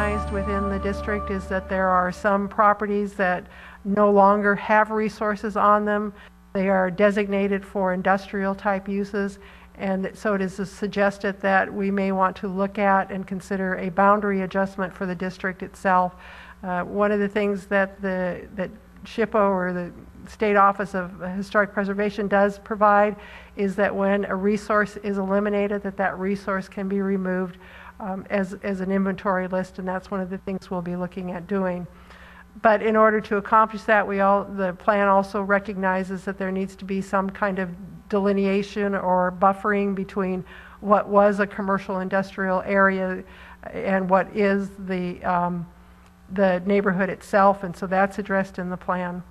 recognized within the district is that there are some properties that no longer have resources on them. They are designated for industrial type uses, and so it is suggested that we may want to look at and consider a boundary adjustment for the district itself. One of the things that that SHPO, or the State Office of Historic Preservation, does provide is that when a resource is eliminated, that resource can be removed as an inventory list, and that's one of the things we'll be looking at doing. But in order to accomplish that, the plan also recognizes that there needs to be some kind of delineation or buffering between what was a commercial industrial area and what is the neighborhood itself, and so that's addressed in the plan.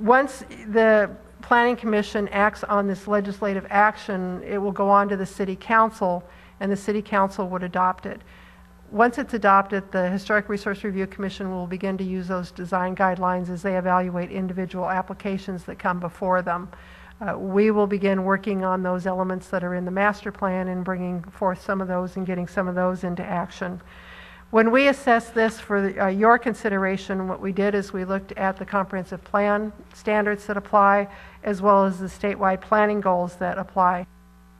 Once the Planning Commission acts on this legislative action, it will go on to the City Council, and the City Council would adopt it. Once it's adopted, the Historic Resource Review Commission will begin to use those design guidelines as they evaluate individual applications that come before them. We will begin working on those elements that are in the master plan and bringing forth some of those and getting some of those into action. When we assessed this for your consideration, what we did is we looked at the comprehensive plan standards that apply, as well as the statewide planning goals that apply.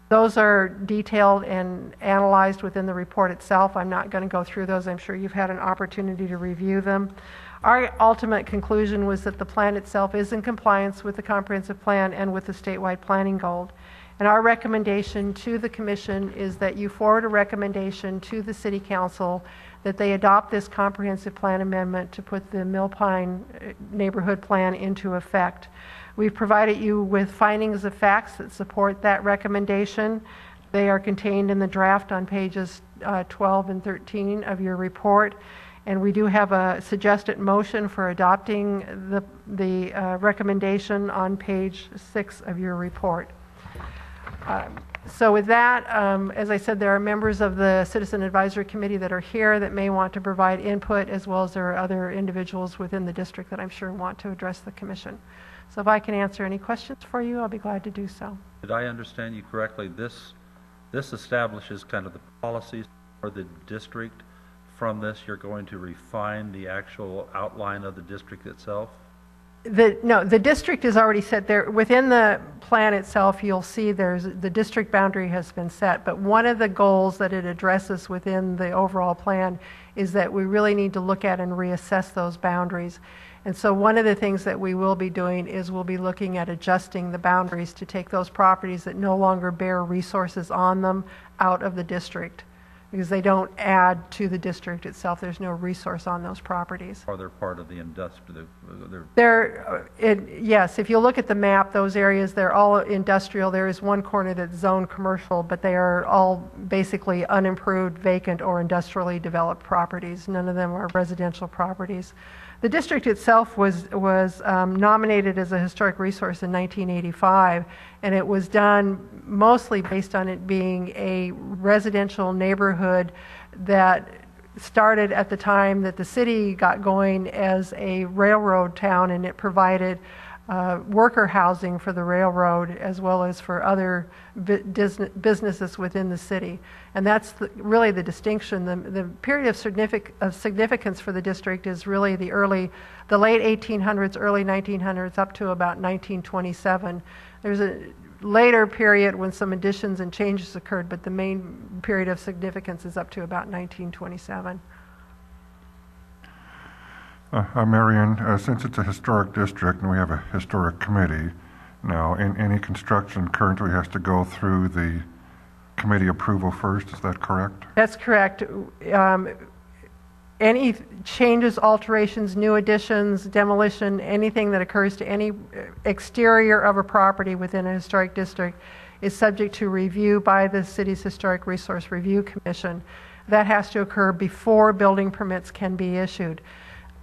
Those are detailed and analyzed within the report itself. I'm not going to go through those. I'm sure you've had an opportunity to review them. Our ultimate conclusion was that the plan itself is in compliance with the comprehensive plan and with the statewide planning goal. And our recommendation to the Commission is that you forward a recommendation to the City Council that they adopt this comprehensive plan amendment to put the Mill Pine neighborhood plan into effect. We've provided you with findings of facts that support that recommendation. They are contained in the draft on pages 12 and 13 of your report. And we do have a suggested motion for adopting the recommendation on page 6 of your report. So with that, as I said, there are members of the Citizen Advisory Committee that are here that may want to provide input, as well as there are other individuals within the district that I'm sure want to address the Commission. So if I can answer any questions for you, I'll be glad to do so. Did I understand you correctly? This establishes kind of the policies for the district. From this, you're going to refine the actual outline of the district itself? No, the district is already set there. Within the plan itself, you'll see the district boundary has been set, but one of the goals that it addresses within the overall plan is that we really need to look at and reassess those boundaries. And so one of the things that we will be doing is we'll be looking at adjusting the boundaries to take those properties that no longer bear resources on them out of the district, because they don't add to the district itself. There's no resource on those properties. Are they part of the industrial? Yes, if you look at the map, those areas, they're all industrial. There is one corner that's zoned commercial, but they are all basically unimproved, vacant, or industrially developed properties. None of them are residential properties. The district itself was nominated as a historic resource in 1985, and it was done mostly based on it being a residential neighborhood that started at the time that the city got going as a railroad town, and it provided worker housing for the railroad as well as for other businesses within the city. And that's really the distinction. The period of significance for the district is really the late 1800s, early 1900s, up to about 1927. There's a later period when some additions and changes occurred, but the main period of significance is up to about 1927. Marion, since it's a historic district and we have a historic committee, now any construction currently has to go through the committee approval first, is that correct? That's correct. Any changes, alterations, new additions, demolition, anything that occurs to any exterior of a property within a historic district is subject to review by the city's Historic Resource Review Commission. That has to occur before building permits can be issued.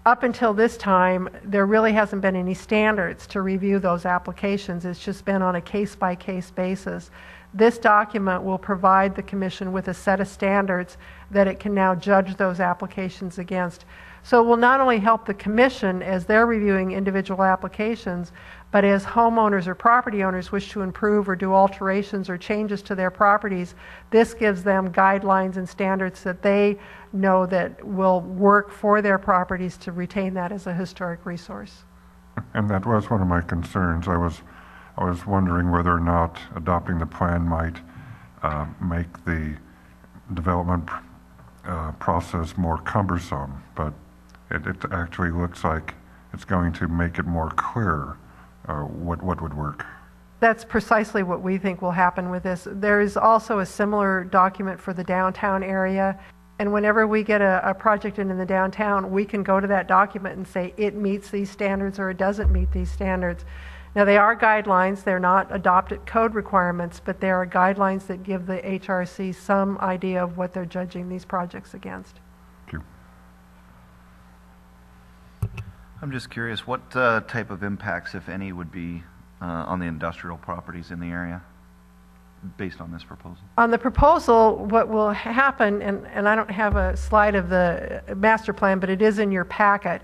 Up until this time, there really hasn't been any standards to review those applications. It's just been on a case-by-case basis. This document will provide the Commission with a set of standards that it can now judge those applications against. So it will not only help the Commission as they're reviewing individual applications, But as homeowners or property owners wish to improve or do alterations or changes to their properties, this gives them guidelines and standards that they know that will work for their properties to retain that as a historic resource. And that was one of my concerns. I was wondering whether or not adopting the plan might make the development process more cumbersome, but it actually looks like it's going to make it more clear what would work. That's precisely what we think will happen with this. There is also a similar document for the downtown area, and whenever we get a project in the downtown, we can go to that document and say it meets these standards or it doesn't meet these standards. Now, they are guidelines. They're not adopted code requirements, but they are guidelines that give the HRC some idea of what they're judging these projects against. Thank you. I'm just curious, what type of impacts, if any, would be on the industrial properties in the area based on this proposal? On the proposal, what will happen, and I don't have a slide of the master plan, but it is in your packet.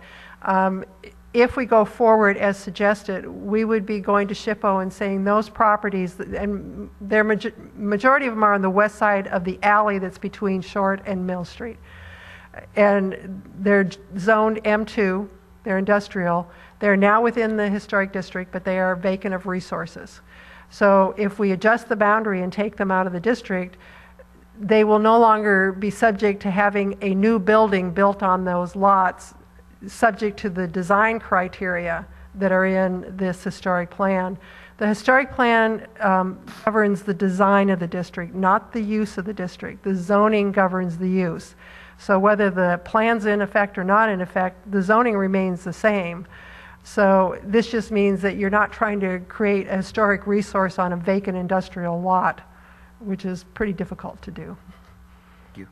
If we go forward as suggested, we would be going to SHPO and saying those properties, and their majority of them are on the west side of the alley that's between Short and Mill Street. And they're zoned M2, they're industrial. They're now within the historic district, but they are vacant of resources. So if we adjust the boundary and take them out of the district, they will no longer be subject to having a new building built on those lots subject to the design criteria that are in this historic plan. The historic plan governs the design of the district, not the use of the district. The zoning governs the use. So whether the plan's in effect or not in effect, the zoning remains the same. So this just means that you're not trying to create a historic resource on a vacant industrial lot, which is pretty difficult to do. Thank you.